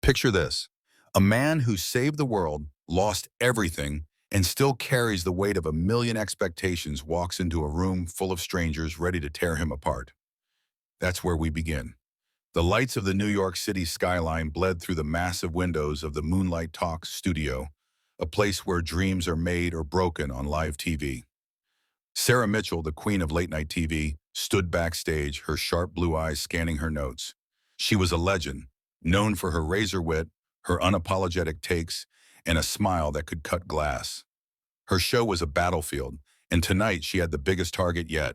Picture this. A man who saved the world, lost everything, and still carries the weight of a million expectations walks into a room full of strangers ready to tear him apart. That's where we begin. The lights of the New York City skyline bled through the massive windows of the Moonlight Talks studio, a place where dreams are made or broken on live TV. Sarah Mitchell, the queen of late-night TV, stood backstage, her sharp blue eyes scanning her notes. She was a legend, known for her razor wit, her unapologetic takes, and a smile that could cut glass. Her show was a battlefield, and tonight she had the biggest target yet.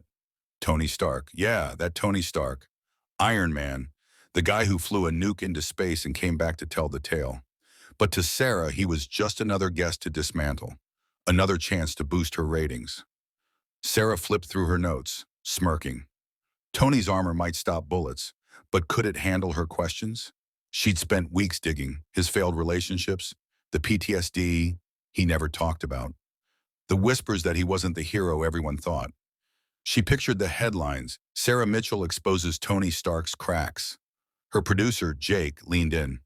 Tony Stark. Yeah, that Tony Stark. Iron Man, the guy who flew a nuke into space and came back to tell the tale. But to Sarah, he was just another guest to dismantle, another chance to boost her ratings. Sarah flipped through her notes, smirking. Tony's armor might stop bullets, but could it handle her questions? She'd spent weeks digging, his failed relationships, the PTSD he never talked about, the whispers that he wasn't the hero everyone thought. She pictured the headlines: Sarah Mitchell exposes Tony Stark's cracks. Her producer, Jake, leaned in.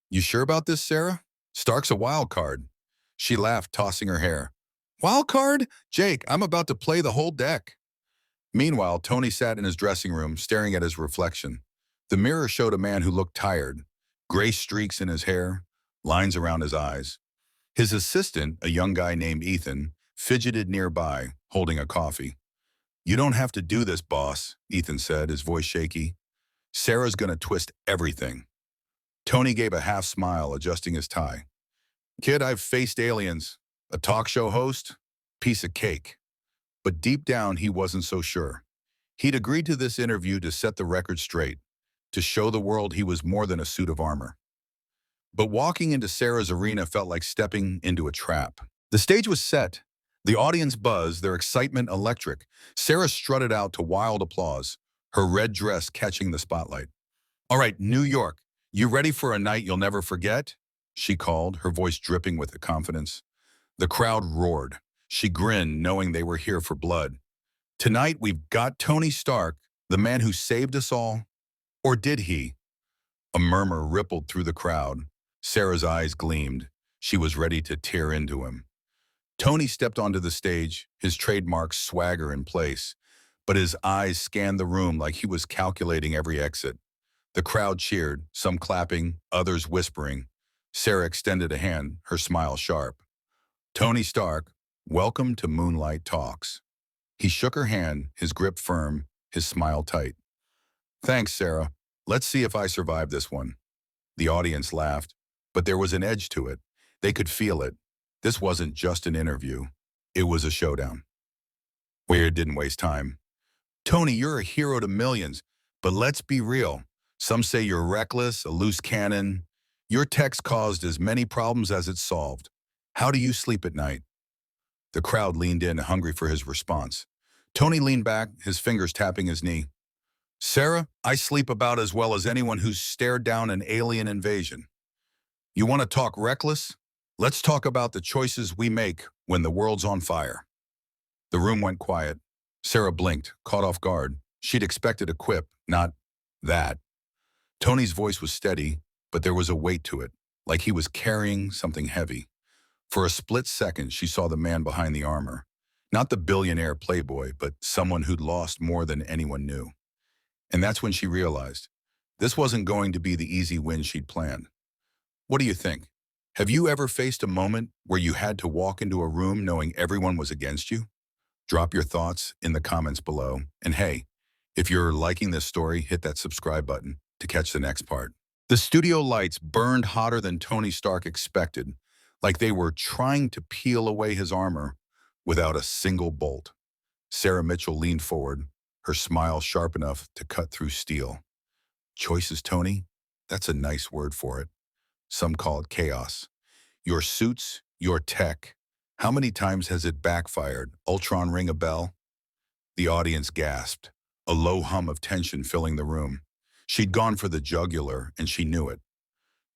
"You sure about this, Sarah? Stark's a wild card." She laughed, tossing her hair. "Wild card? Jake, I'm about to play the whole deck." Meanwhile, Tony sat in his dressing room, staring at his reflection. The mirror showed a man who looked tired, gray streaks in his hair, lines around his eyes. His assistant, a young guy named Ethan, fidgeted nearby, holding a coffee. "You don't have to do this, boss," Ethan said, his voice shaky. "Sarah's gonna twist everything." Tony gave a half smile, adjusting his tie. "Kid, I've faced aliens. A talk show host? Piece of cake." But deep down, he wasn't so sure. He'd agreed to this interview to set the record straight, to show the world he was more than a suit of armor. But walking into Sarah's arena felt like stepping into a trap. The stage was set. The audience buzzed, their excitement electric. Sarah strutted out to wild applause, her red dress catching the spotlight. "All right, New York, you ready for a night you'll never forget?" she called, her voice dripping with confidence. The crowd roared. She grinned, knowing they were here for blood. "Tonight we've got Tony Stark, the man who saved us all. Or did he?" A murmur rippled through the crowd. Sarah's eyes gleamed. She was ready to tear into him. Tony stepped onto the stage, his trademark swagger in place, but his eyes scanned the room like he was calculating every exit. The crowd cheered, some clapping, others whispering. Sarah extended a hand, her smile sharp. "Tony Stark, welcome to Moonlight Talks." He shook her hand, his grip firm, his smile tight. "Thanks, Sarah. Let's see if I survive this one." The audience laughed, but there was an edge to it. They could feel it. This wasn't just an interview. It was a showdown. Weird didn't waste time. "Tony, you're a hero to millions, but let's be real. Some say you're reckless, a loose cannon. Your text caused as many problems as it solved. How do you sleep at night?" The crowd leaned in, hungry for his response. Tony leaned back, his fingers tapping his knee. "Sarah, I sleep about as well as anyone who's stared down an alien invasion. You want to talk reckless? Let's talk about the choices we make when the world's on fire." The room went quiet. Sarah blinked, caught off guard. She'd expected a quip, not that. Tony's voice was steady, but there was a weight to it, like he was carrying something heavy. For a split second, she saw the man behind the armor. Not the billionaire playboy, but someone who'd lost more than anyone knew. And that's when she realized this wasn't going to be the easy win she'd planned. What do you think? Have you ever faced a moment where you had to walk into a room knowing everyone was against you? Drop your thoughts in the comments below. And hey, if you're liking this story, hit that subscribe button to catch the next part. The studio lights burned hotter than Tony Stark expected, like they were trying to peel away his armor without a single bolt. Sarah Mitchell leaned forward, her smile sharp enough to cut through steel. "Choices, Tony? That's a nice word for it. Some call it chaos. Your suits, your tech. How many times has it backfired? Ultron ring a bell?" The audience gasped, a low hum of tension filling the room. She'd gone for the jugular, and she knew it.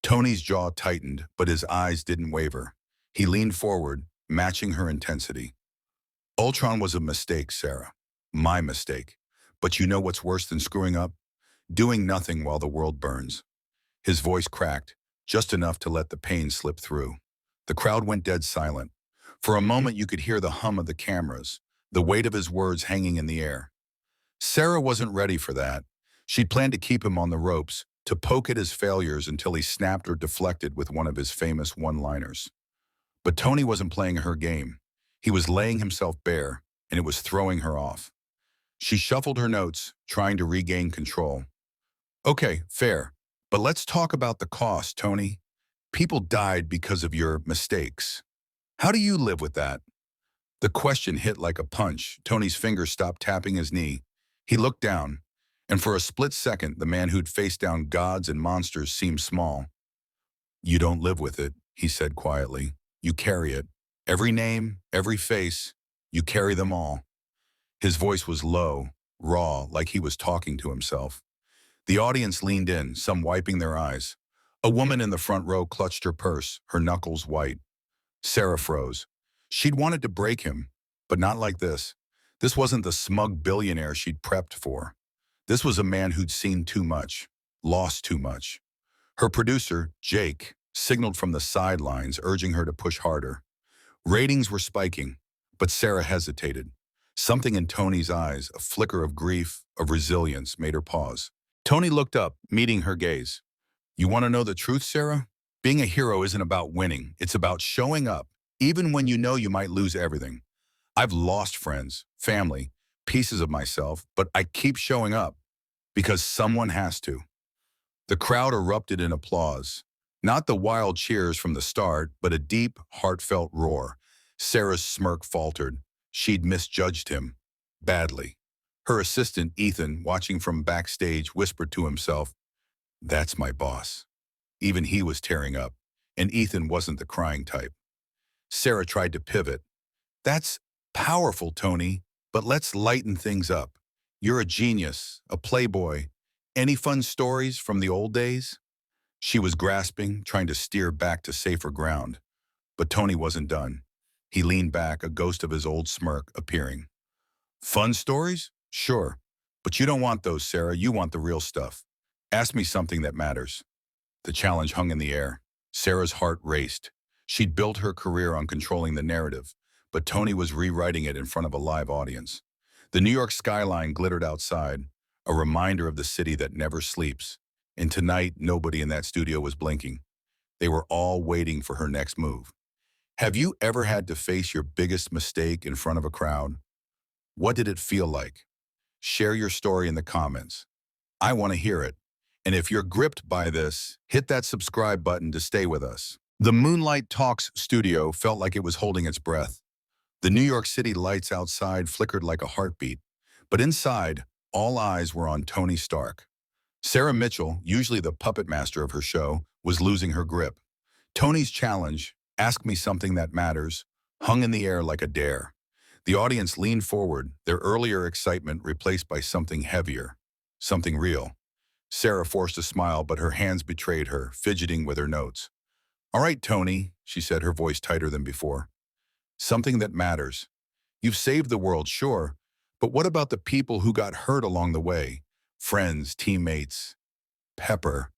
Tony's jaw tightened, but his eyes didn't waver. He leaned forward, matching her intensity. "Ultron was a mistake, Sarah. My mistake. But you know what's worse than screwing up? Doing nothing while the world burns." His voice cracked. just enough to let the pain slip through. The crowd went dead silent. For a moment, you could hear the hum of the cameras, the weight of his words hanging in the air. Sarah wasn't ready for that. She'd planned to keep him on the ropes, to poke at his failures until he snapped or deflected with one of his famous one-liners. But Tony wasn't playing her game. He was laying himself bare, and it was throwing her off. She shuffled her notes, trying to regain control. Okay, fair. But let's talk about the cost, Tony. People died because of your mistakes. How do you live with that? The question hit like a punch. Tony's fingers stopped tapping his knee. He looked down, and for a split second, the man who'd faced down gods and monsters seemed small. You don't live with it, he said quietly. You carry it. Every name, every face, you carry them all. His voice was low, raw, like he was talking to himself. The audience leaned in, some wiping their eyes. A woman in the front row clutched her purse, her knuckles white. Sarah froze. She'd wanted to break him, but not like this. This wasn't the smug billionaire she'd prepped for. This was a man who'd seen too much, lost too much. Her producer, Jake, signaled from the sidelines, urging her to push harder. Ratings were spiking, but Sarah hesitated. Something in Tony's eyes, a flicker of grief, of resilience, made her pause. Tony looked up, meeting her gaze. You want to know the truth, Sarah? Being a hero isn't about winning. It's about showing up, even when you know you might lose everything. I've lost friends, family, pieces of myself, but I keep showing up because someone has to. The crowd erupted in applause. Not the wild cheers from the start, but a deep, heartfelt roar. Sarah's smirk faltered. She'd misjudged him. Badly. Her assistant, Ethan, watching from backstage, whispered to himself, "That's my boss." Even he was tearing up, and Ethan wasn't the crying type. Sarah tried to pivot. That's powerful, Tony, but let's lighten things up. You're a genius, a playboy. Any fun stories from the old days? She was grasping, trying to steer back to safer ground. But Tony wasn't done. He leaned back, a ghost of his old smirk appearing. Fun stories? Sure. But you don't want those, Sarah. You want the real stuff. Ask me something that matters. The challenge hung in the air. Sarah's heart raced. She'd built her career on controlling the narrative, but Tony was rewriting it in front of a live audience. The New York skyline glittered outside, a reminder of the city that never sleeps. And tonight, nobody in that studio was blinking. They were all waiting for her next move. Have you ever had to face your biggest mistake in front of a crowd? What did it feel like? Share your story in the comments. I want to hear it. And if you're gripped by this, hit that subscribe button to stay with us. The Moonlight Talks studio felt like it was holding its breath. The New York City lights outside flickered like a heartbeat, but inside, all eyes were on Tony Stark. Sarah Mitchell, usually the puppet master of her show, was losing her grip. Tony's challenge, "Ask me something that matters," hung in the air like a dare. The audience leaned forward, their earlier excitement replaced by something heavier, something real. Sarah forced a smile, but her hands betrayed her, fidgeting with her notes. All right, Tony, she said, her voice tighter than before. Something that matters. You've saved the world, sure, but what about the people who got hurt along the way? Friends, teammates, Pepper.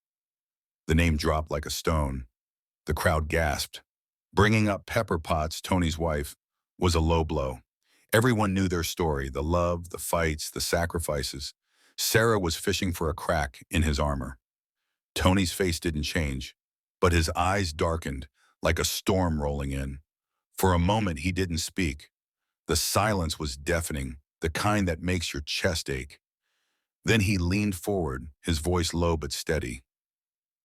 The name dropped like a stone. The crowd gasped. Bringing up Pepper Potts, Tony's wife, was a low blow. Everyone knew their story, the love, the fights, the sacrifices. Sarah was fishing for a crack in his armor. Tony's face didn't change, but his eyes darkened like a storm rolling in. For a moment, he didn't speak. The silence was deafening, the kind that makes your chest ache. Then he leaned forward, his voice low but steady.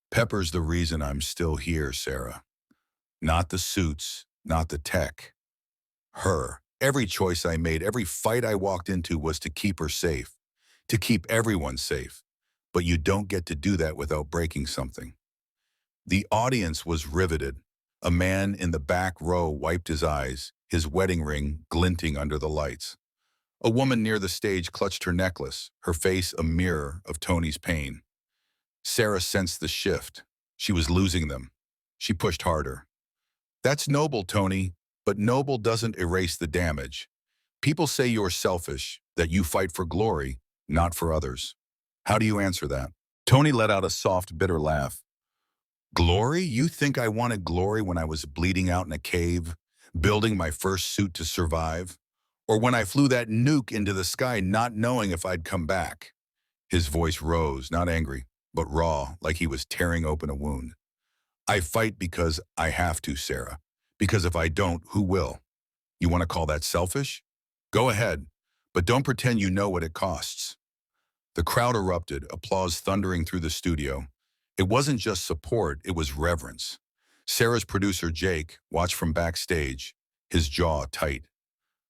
Pepper's the reason I'm still here, Sarah. Not the suits, not the tech. Her. Every choice I made, every fight I walked into was to keep her safe, to keep everyone safe. But you don't get to do that without breaking something. The audience was riveted. A man in the back row wiped his eyes, his wedding ring glinting under the lights. A woman near the stage clutched her necklace, her face a mirror of Tony's pain. Sarah sensed the shift. She was losing them. She pushed harder. That's noble, Tony, but noble doesn't erase the damage. People say you're selfish, that you fight for glory, not for others. How do you answer that? Tony let out a soft, bitter laugh. Glory? You think I wanted glory when I was bleeding out in a cave, building my first suit to survive? Or when I flew that nuke into the sky not knowing if I'd come back? His voice rose, not angry, but raw, like he was tearing open a wound. I fight because I have to, Sarah. Because if I don't, who will? You want to call that selfish? Go ahead, but don't pretend you know what it costs. The crowd erupted, applause thundering through the studio. It wasn't just support, it was reverence. Sarah's producer, Jake, watched from backstage, his jaw tight.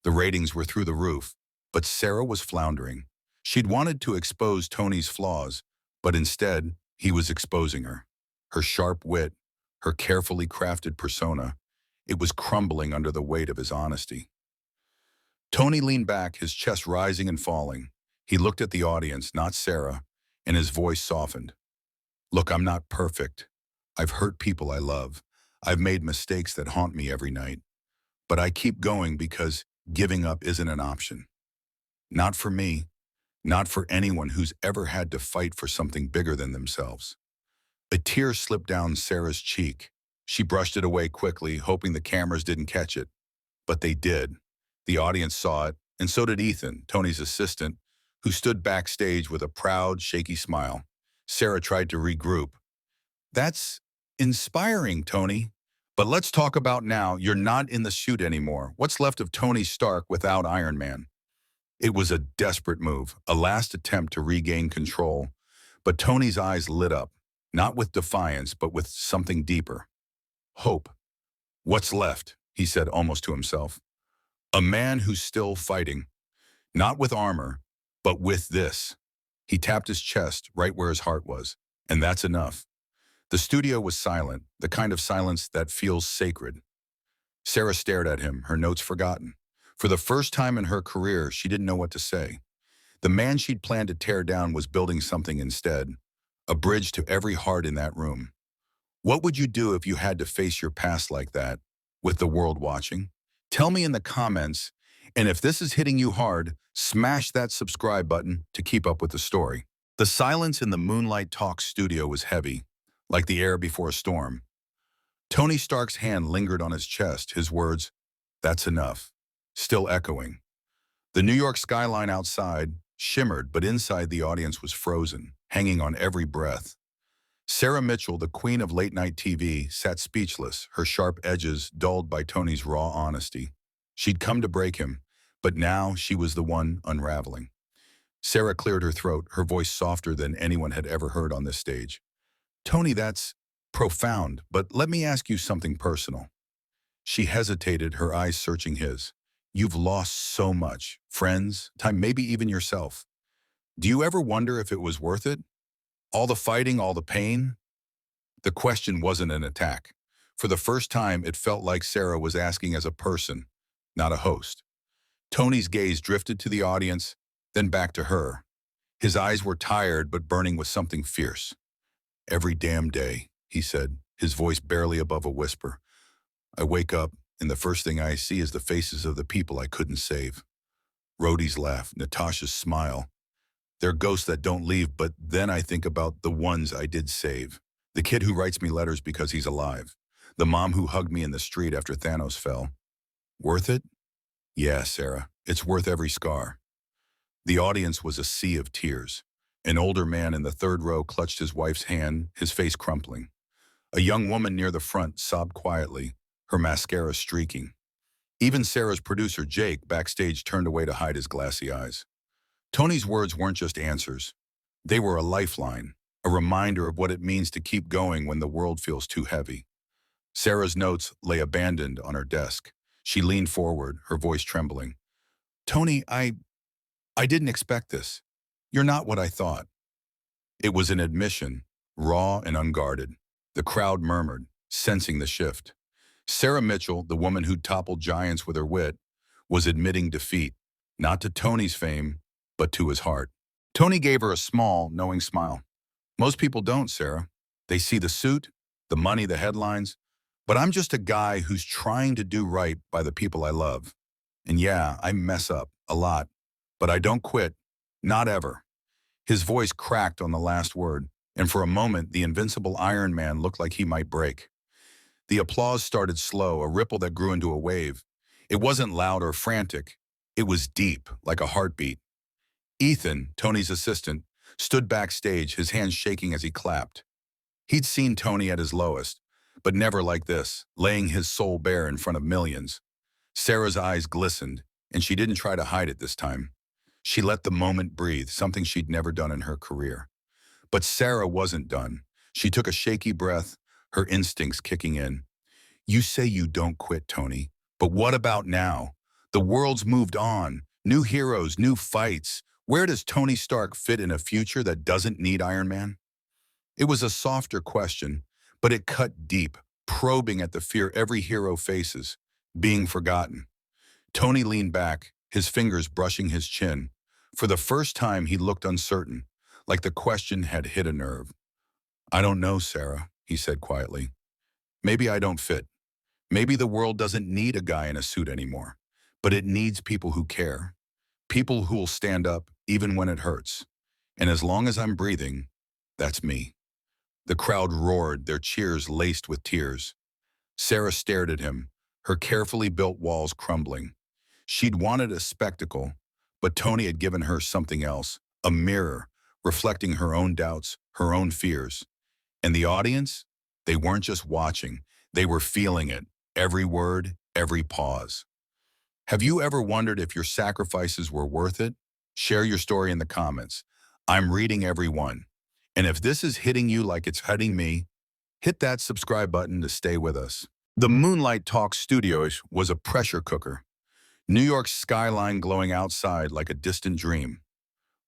The ratings were through the roof, but Sarah was floundering. She'd wanted to expose Tony's flaws, but instead, he was exposing her. Her sharp wit, her carefully crafted persona, it was crumbling under the weight of his honesty. Tony leaned back, his chest rising and falling. He looked at the audience, not Sarah, and his voice softened. Look, I'm not perfect. I've hurt people I love. I've made mistakes that haunt me every night. But I keep going because giving up isn't an option. Not for me, not for anyone who's ever had to fight for something bigger than themselves. A tear slipped down Sarah's cheek. She brushed it away quickly, hoping the cameras didn't catch it. But they did. The audience saw it, and so did Ethan, Tony's assistant, who stood backstage with a proud, shaky smile. Sarah tried to regroup. That's inspiring, Tony. But let's talk about now. You're not in the suit anymore. What's left of Tony Stark without Iron Man? It was a desperate move, a last attempt to regain control. But Tony's eyes lit up, not with defiance, but with something deeper. Hope. What's left? He said almost to himself. A man who's still fighting, not with armor, but with this. He tapped his chest right where his heart was, and that's enough. The studio was silent, the kind of silence that feels sacred. Sarah stared at him, her notes forgotten. For the first time in her career, she didn't know what to say. The man she'd planned to tear down was building something instead, a bridge to every heart in that room. What would you do if you had to face your past like that, with the world watching? Tell me in the comments, and if this is hitting you hard, smash that subscribe button to keep up with the story. The silence in the Moonlight Talk studio was heavy, like the air before a storm. Tony Stark's hand lingered on his chest, his words, "That's enough," still echoing. The New York skyline outside shimmered, but inside the audience was frozen, hanging on every breath. Sarah Mitchell, the queen of late-night TV, sat speechless, her sharp edges dulled by Tony's raw honesty. She'd come to break him, but now she was the one unraveling. Sarah cleared her throat, her voice softer than anyone had ever heard on this stage. Tony, that's profound, but let me ask you something personal. She hesitated, her eyes searching his. You've lost so much, friends, time, maybe even yourself. Do you ever wonder if it was worth it? All the fighting, all the pain? The question wasn't an attack. For the first time, it felt like Sarah was asking as a person, not a host. Tony's gaze drifted to the audience, then back to her. His eyes were tired but burning with something fierce. Every damn day, he said, his voice barely above a whisper. I wake up, and the first thing I see is the faces of the people I couldn't save. Rhodey's laugh, Natasha's smile. They're ghosts that don't leave, but then I think about the ones I did save. The kid who writes me letters because he's alive. The mom who hugged me in the street after Thanos fell. Worth it? Yeah, Sarah, it's worth every scar. The audience was a sea of tears. An older man in the third row clutched his wife's hand, his face crumpling. A young woman near the front sobbed quietly, her mascara streaking. Even Sarah's producer, Jake, backstage turned away to hide his glassy eyes. Tony's words weren't just answers. They were a lifeline, a reminder of what it means to keep going when the world feels too heavy. Sarah's notes lay abandoned on her desk. She leaned forward, her voice trembling. Tony, I didn't expect this. You're not what I thought. It was an admission, raw and unguarded. The crowd murmured, sensing the shift. Sarah Mitchell, the woman who toppled giants with her wit, was admitting defeat, not to Tony's fame, but to his heart. Tony gave her a small, knowing smile. Most people don't, Sarah. They see the suit, the money, the headlines, but I'm just a guy who's trying to do right by the people I love. And yeah, I mess up, a lot, but I don't quit, not ever. His voice cracked on the last word. and for a moment, the invincible Iron Man looked like he might break. The applause started slow, a ripple that grew into a wave. It wasn't loud or frantic. It was deep, like a heartbeat. Ethan, Tony's assistant, stood backstage, his hands shaking as he clapped. He'd seen Tony at his lowest, but never like this, laying his soul bare in front of millions. Sarah's eyes glistened, and she didn't try to hide it this time. She let the moment breathe, something she'd never done in her career. But Sarah wasn't done. She took a shaky breath, her instincts kicking in. You say you don't quit, Tony, but what about now? The world's moved on. New heroes, new fights. Where does Tony Stark fit in a future that doesn't need Iron Man? It was a softer question, but it cut deep, probing at the fear every hero faces, being forgotten. Tony leaned back, his fingers brushing his chin. For the first time, he looked uncertain, like the question had hit a nerve. I don't know, Sarah, he said quietly. Maybe I don't fit. Maybe the world doesn't need a guy in a suit anymore, but it needs people who care, people who will stand up even when it hurts. And as long as I'm breathing, that's me. The crowd roared, their cheers laced with tears. Sarah stared at him, her carefully built walls crumbling. She'd wanted a spectacle, but Tony had given her something else, a mirror, reflecting her own doubts, her own fears. And the audience? They weren't just watching, they were feeling it, every word, every pause. Have you ever wondered if your sacrifices were worth it? Share your story in the comments. I'm reading every one. And if this is hitting you like it's hitting me, hit that subscribe button to stay with us. The Moonlight Talk Studios was a pressure cooker. New York's skyline glowing outside like a distant dream.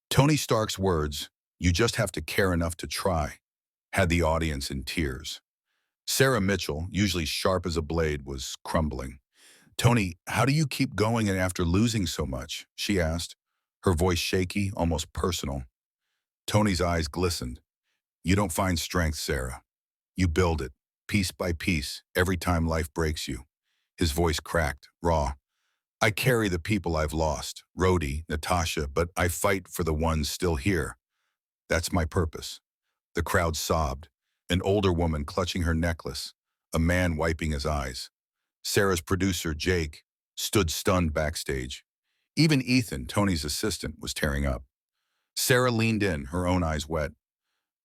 Tony Stark's words, "You just have to care enough to try," had the audience in tears. Sarah Mitchell, usually sharp as a blade, was crumbling. Tony, how do you keep going and after losing so much? She asked, her voice shaky, almost personal. Tony's eyes glistened. You don't find strength, Sarah. You build it, piece by piece, every time life breaks you. His voice cracked, raw. I carry the people I've lost, Rhodey, Natasha, but I fight for the ones still here. That's my purpose. The crowd sobbed, an older woman clutching her necklace, a man wiping his eyes. Sarah's producer, Jake, stood stunned backstage. Even Ethan, Tony's assistant, was tearing up. Sarah leaned in, her own eyes wet.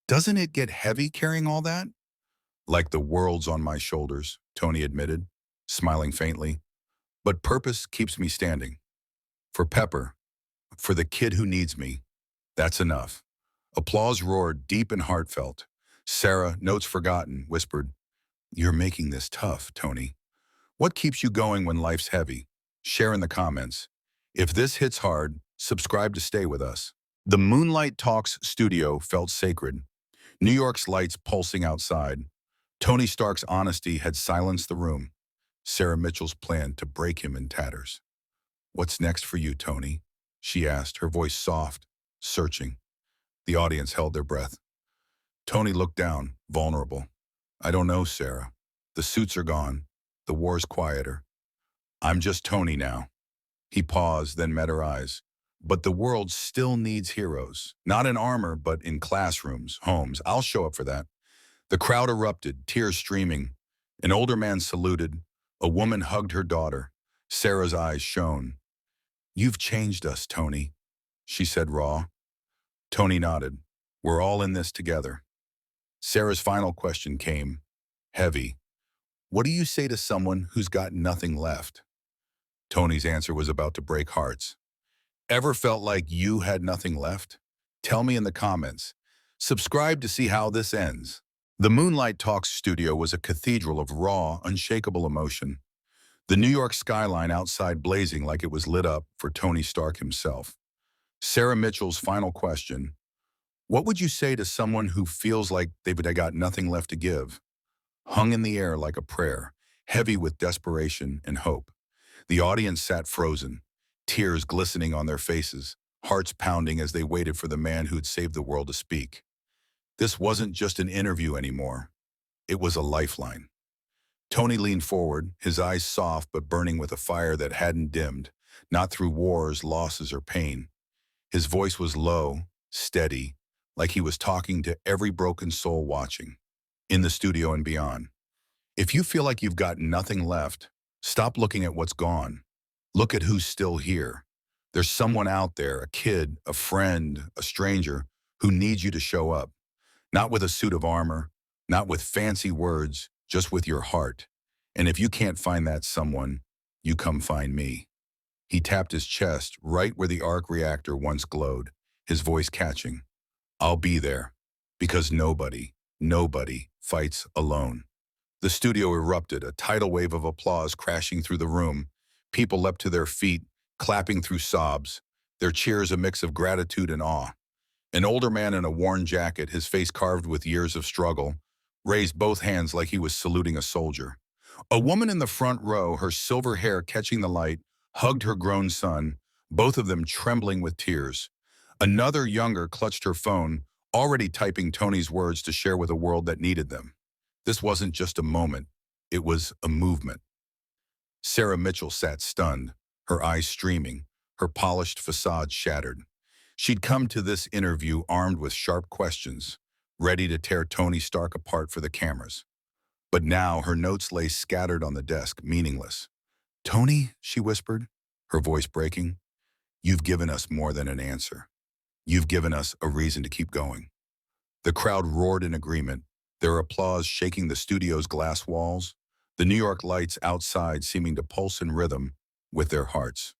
Doesn't it get heavy carrying all that? Like the world's on my shoulders, Tony admitted, smiling faintly. But purpose keeps me standing. For Pepper, for the kid who needs me, that's enough. Applause roared, deep and heartfelt. Sarah, notes forgotten, whispered, You're making this tough, Tony. What keeps you going when life's heavy? Share in the comments. If this hits hard, subscribe to stay with us. The Moonlight Talks studio felt sacred. New York's lights pulsing outside. Tony Stark's honesty had silenced the room. Sarah Mitchell's plan to break him in tatters. What's next for you, Tony? She asked, her voice soft, searching. The audience held their breath. Tony looked down, vulnerable. I don't know, Sarah. The suits are gone. The war's quieter. I'm just Tony now. He paused, then met her eyes. But the world still needs heroes. Not in armor, but in classrooms, homes. I'll show up for that. The crowd erupted, tears streaming. An older man saluted. A woman hugged her daughter. Sarah's eyes shone. You've changed us, Tony, she said raw. Tony nodded. We're all in this together. Sarah's final question came, heavy. What do you say to someone who's got nothing left? Tony's answer was about to break hearts. Ever felt like you had nothing left? Tell me in the comments. Subscribe to see how this ends. The Moonlight Talks studio was a cathedral of raw, unshakable emotion. The New York skyline outside blazing like it was lit up for Tony Stark himself. Sarah Mitchell's final question, what would you say to someone who feels like they've got nothing left to give? Hung in the air like a prayer, heavy with desperation and hope. The audience sat frozen, tears glistening on their faces, hearts pounding as they waited for the man who'd saved the world to speak. This wasn't just an interview anymore. It was a lifeline. Tony leaned forward, his eyes soft but burning with a fire that hadn't dimmed, not through wars, losses, or pain. His voice was low, steady, like he was talking to every broken soul watching, in the studio and beyond. If you feel like you've got nothing left, stop looking at what's gone. Look at who's still here. There's someone out there, a kid, a friend, a stranger, who needs you to show up. Not with a suit of armor, not with fancy words, just with your heart. And if you can't find that someone, you come find me. He tapped his chest right where the arc reactor once glowed, his voice catching. I'll be there, because nobody fights alone. The studio erupted, a tidal wave of applause crashing through the room. People leapt to their feet, clapping through sobs, their cheers a mix of gratitude and awe. An older man in a worn jacket, his face carved with years of struggle, raised both hands like he was saluting a soldier. A woman in the front row, her silver hair catching the light, hugged her grown son, both of them trembling with tears. Another younger clutched her phone, already typing Tony's words to share with a world that needed them. This wasn't just a moment, it was a movement. Sarah Mitchell sat stunned, her eyes streaming, her polished facade shattered. She'd come to this interview armed with sharp questions, ready to tear Tony Stark apart for the cameras. But now her notes lay scattered on the desk, meaningless. Tony, she whispered, her voice breaking, you've given us more than an answer. You've given us a reason to keep going. The crowd roared in agreement, their applause shaking the studio's glass walls, the New York lights outside seeming to pulse in rhythm with their hearts.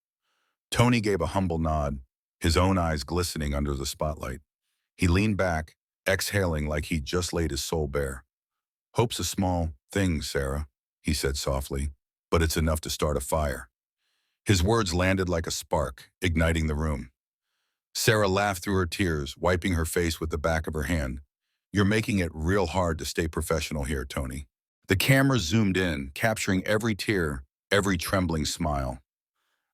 Tony gave a humble nod, his own eyes glistening under the spotlight. He leaned back, exhaling like he'd just laid his soul bare. Hope's a small thing, Sarah, he said softly, but it's enough to start a fire. His words landed like a spark, igniting the room. Sarah laughed through her tears, wiping her face with the back of her hand. You're making it real hard to stay professional here, Tony. The camera zoomed in, capturing every tear, every trembling smile.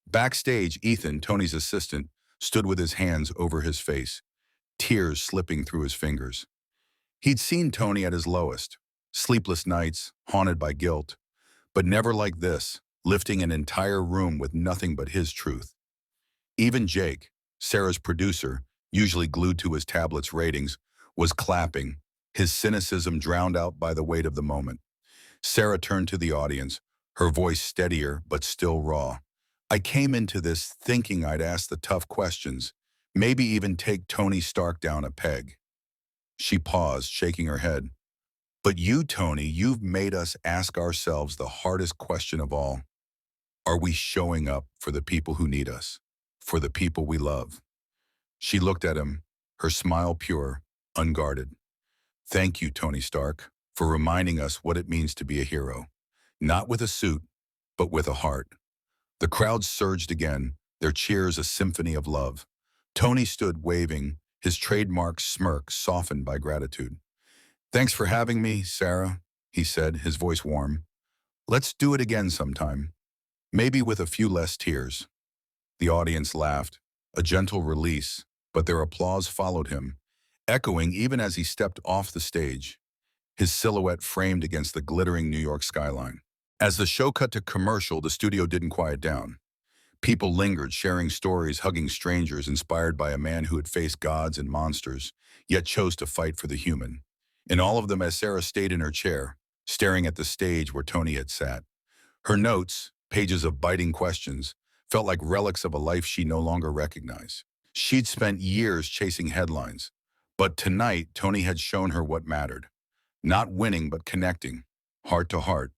Backstage, Ethan, Tony's assistant, stood with his hands over his face, tears slipping through his fingers. He'd seen Tony at his lowest, sleepless nights, haunted by guilt, but never like this, lifting an entire room with nothing but his truth. Even Jake, Sarah's producer, usually glued to his tablet's ratings, was clapping, his cynicism drowned out by the weight of the moment. Sarah turned to the audience, her voice steadier but still raw. I came into this thinking I'd ask the tough questions, maybe even take Tony Stark down a peg. She paused, shaking her head. But you, Tony, you've made us ask ourselves the hardest question of all. Are we showing up for the people who need us, for the people we love? She looked at him, her smile pure, unguarded. Thank you, Tony Stark, for reminding us what it means to be a hero. Not with a suit, but with a heart. The crowd surged again, their cheers a symphony of love. Tony stood waving, his trademark smirk softened by gratitude. Thanks for having me, Sarah, he said, his voice warm. Let's do it again sometime. Maybe with a few less tears. The audience laughed, a gentle release, but their applause followed him, echoing even as he stepped off the stage, his silhouette framed against the glittering New York skyline. As the show cut to commercial, the studio didn't quiet down. People lingered, sharing stories, hugging strangers, inspired by a man who had faced gods and monsters, yet chose to fight for the human. In all of them, as Sarah stayed in her chair, staring at the stage where Tony had sat. Her notes, pages of biting questions, felt like relics of a life she no longer recognized. She'd spent years chasing headlines, but tonight Tony had shown her what mattered. Not winning, but connecting, heart to heart.